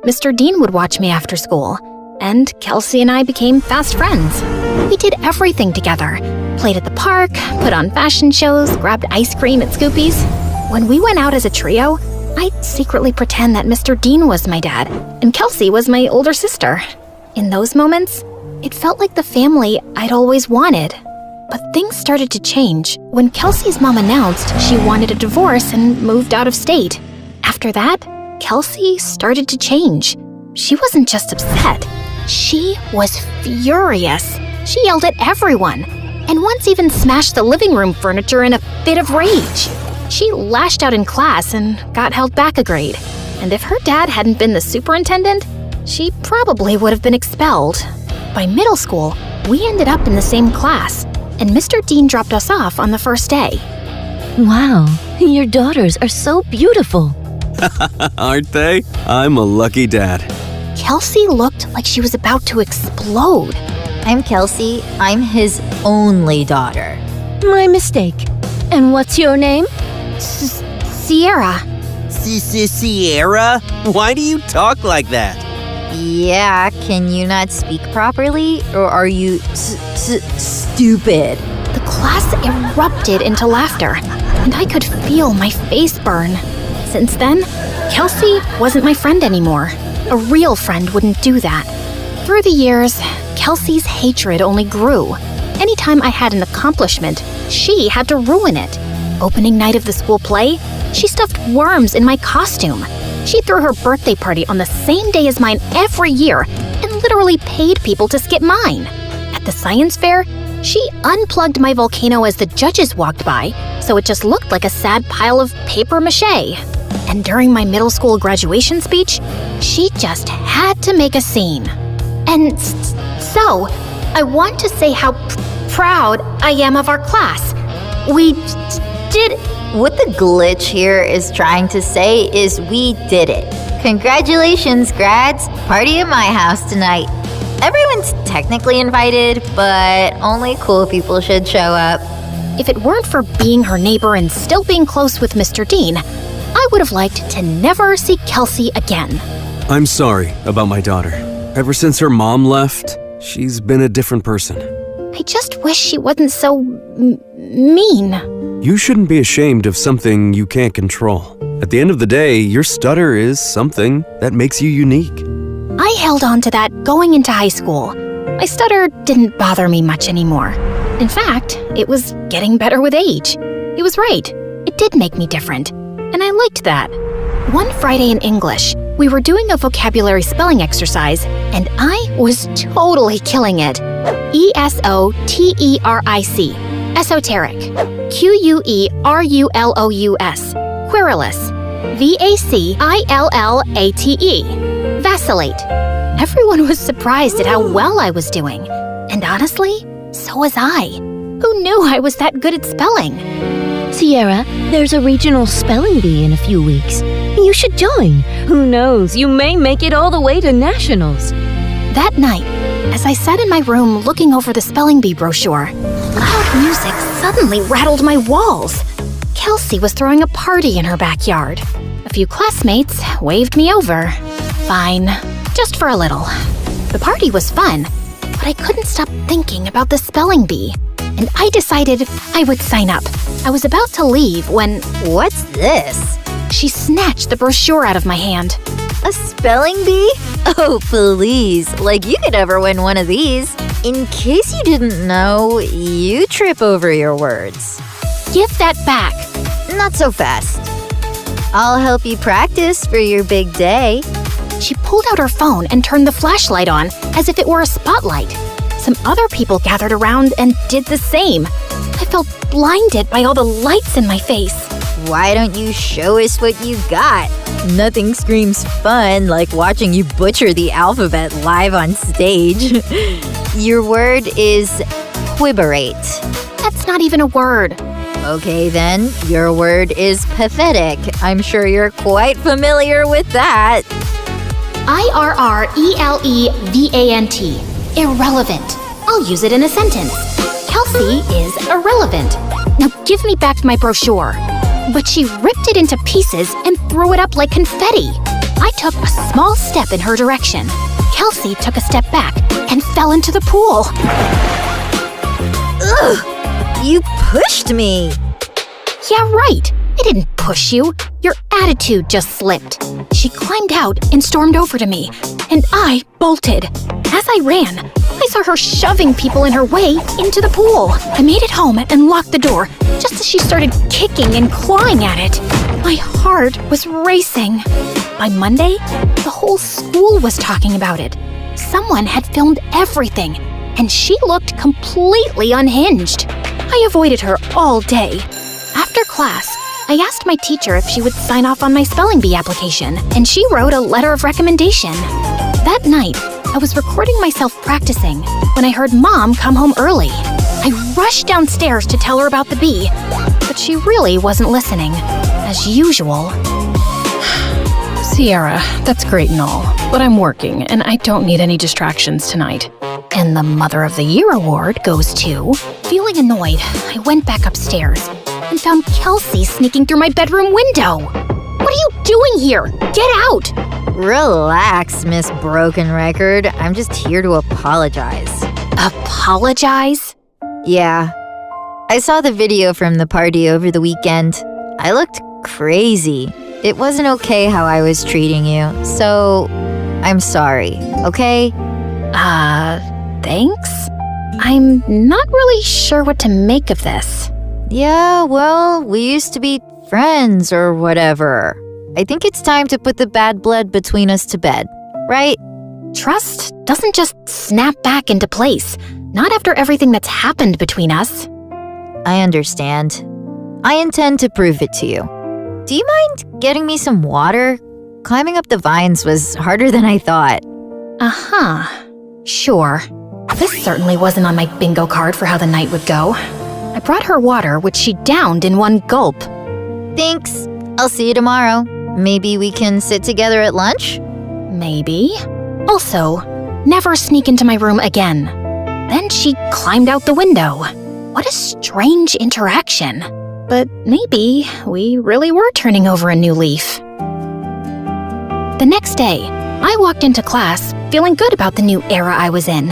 Mr. Dean would watch me after school, and Kelsey and I became fast friends. We did everything together. Played at the park, put on fashion shows, grabbed ice cream at Scoopy's. When we went out as a trio, I'd secretly pretend that Mr. Dean was my dad, and Kelsey was my older sister. In those moments, it felt like the family I'd always wanted. But things started to change when Kelsey's mom announced she wanted a divorce and moved out of state. After that, Kelsey started to change. She wasn't just upset. She was furious. She yelled at everyone, and once even smashed the living room furniture in a fit of rage. She lashed out in class and got held back a grade. And if her dad hadn't been the superintendent, she probably would have been expelled. By middle school, we ended up in the same class, and Mr. Dean dropped us off on the first day. Wow, your daughters are so beautiful. Aren't they? I'm a lucky dad. Kelsey looked like she was about to explode. I'm Kelsey. I'm his only daughter. My mistake. And what's your name? Sierra. Sierra? Why do you talk like that? Yeah, can you not speak properly? Or are you stupid? The class erupted into laughter, and I could feel my face burn. Since then, Kelsey wasn't my friend anymore. A real friend wouldn't do that. Through the years, Kelsey's hatred only grew. Anytime I had an accomplishment, she had to ruin it. Opening night of the school play, she stuffed worms in my costume. She threw her birthday party on the same day as mine every year and literally paid people to skip mine. At the science fair, she unplugged my volcano as the judges walked by, so it just looked like a sad pile of paper mache. And during my middle school graduation speech, she just had to make a scene. And so, I want to say how proud I am of our class. We did... What the glitch here is trying to say is we did it. Congratulations, grads. Party at my house tonight. Everyone's technically invited, but only cool people should show up. If it weren't for being her neighbor and still being close with Mr. Dean, I would have liked to never see Kelsey again. I'm sorry about my daughter. Ever since her mom left, she's been a different person. I just wish she wasn't so mean. You shouldn't be ashamed of something you can't control. At the end of the day, your stutter is something that makes you unique. I held on to that going into high school. My stutter didn't bother me much anymore. In fact, it was getting better with age. He was right. It did make me different, and I liked that. One Friday in English, we were doing a vocabulary spelling exercise, and I was totally killing it. ESOTERIC. Esoteric. QUERULOUS. Querulous. VACILLATE. Vacillate. Everyone was surprised at how well I was doing. And honestly, so was I. Who knew I was that good at spelling? Sierra, there's a regional spelling bee in a few weeks. You should join. Who knows, you may make it all the way to nationals. That night, as I sat in my room looking over the spelling bee brochure, loud music suddenly rattled my walls. Kelsey was throwing a party in her backyard. A few classmates waved me over. Fine, just for a little. The party was fun, but I couldn't stop thinking about the spelling bee, and I decided I would sign up. I was about to leave when... What's this? She snatched the brochure out of my hand. A spelling bee? Oh, please. Like you could ever win one of these. In case you didn't know, you trip over your words. Give that back. Not so fast. I'll help you practice for your big day. She pulled out her phone and turned the flashlight on as if it were a spotlight. Some other people gathered around and did the same. I felt blinded by all the lights in my face. Why don't you show us what you got? Nothing screams fun like watching you butcher the alphabet live on stage. Your word is quiberate. That's not even a word. Okay then, your word is pathetic. I'm sure you're quite familiar with that. IRRELEVANT. Irrelevant. I'll use it in a sentence. Kelsey is irrelevant. Now give me back my brochure. But she ripped it into pieces and threw it up like confetti. I took a small step in her direction. Kelsey took a step back and fell into the pool. Ugh! You pushed me! Yeah, right. I didn't push you. Your attitude just slipped. She climbed out and stormed over to me, and I bolted. As I ran, I saw her shoving people in her way into the pool. I made it home and locked the door just as she started kicking and clawing at it. My heart was racing. By Monday, the whole school was talking about it. Someone had filmed everything, and she looked completely unhinged. I avoided her all day. After class, I asked my teacher if she would sign off on my spelling bee application, and she wrote a letter of recommendation. That night, I was recording myself practicing when I heard Mom come home early. I rushed downstairs to tell her about the bee, but she really wasn't listening, as usual. Sierra, that's great and all, but I'm working and I don't need any distractions tonight. And the Mother of the Year award goes to... Feeling annoyed, I went back upstairs and found Kelsey sneaking through my bedroom window. What are you doing here? Get out! Relax, Miss Broken Record. I'm just here to apologize. Apologize? Yeah. I saw the video from the party over the weekend. I looked crazy. It wasn't okay how I was treating you, so I'm sorry, okay? Thanks? I'm not really sure what to make of this. Yeah, well, we used to be friends or whatever. I think it's time to put the bad blood between us to bed, right? Trust doesn't just snap back into place, not after everything that's happened between us. I understand. I intend to prove it to you. Do you mind getting me some water? Climbing up the vines was harder than I thought. Uh-huh. Sure. This certainly wasn't on my bingo card for how the night would go. I brought her water, which she downed in one gulp. Thanks. I'll see you tomorrow. Maybe we can sit together at lunch? Maybe. Also, never sneak into my room again. Then she climbed out the window. What a strange interaction. But maybe we really were turning over a new leaf. The next day, I walked into class feeling good about the new era I was in.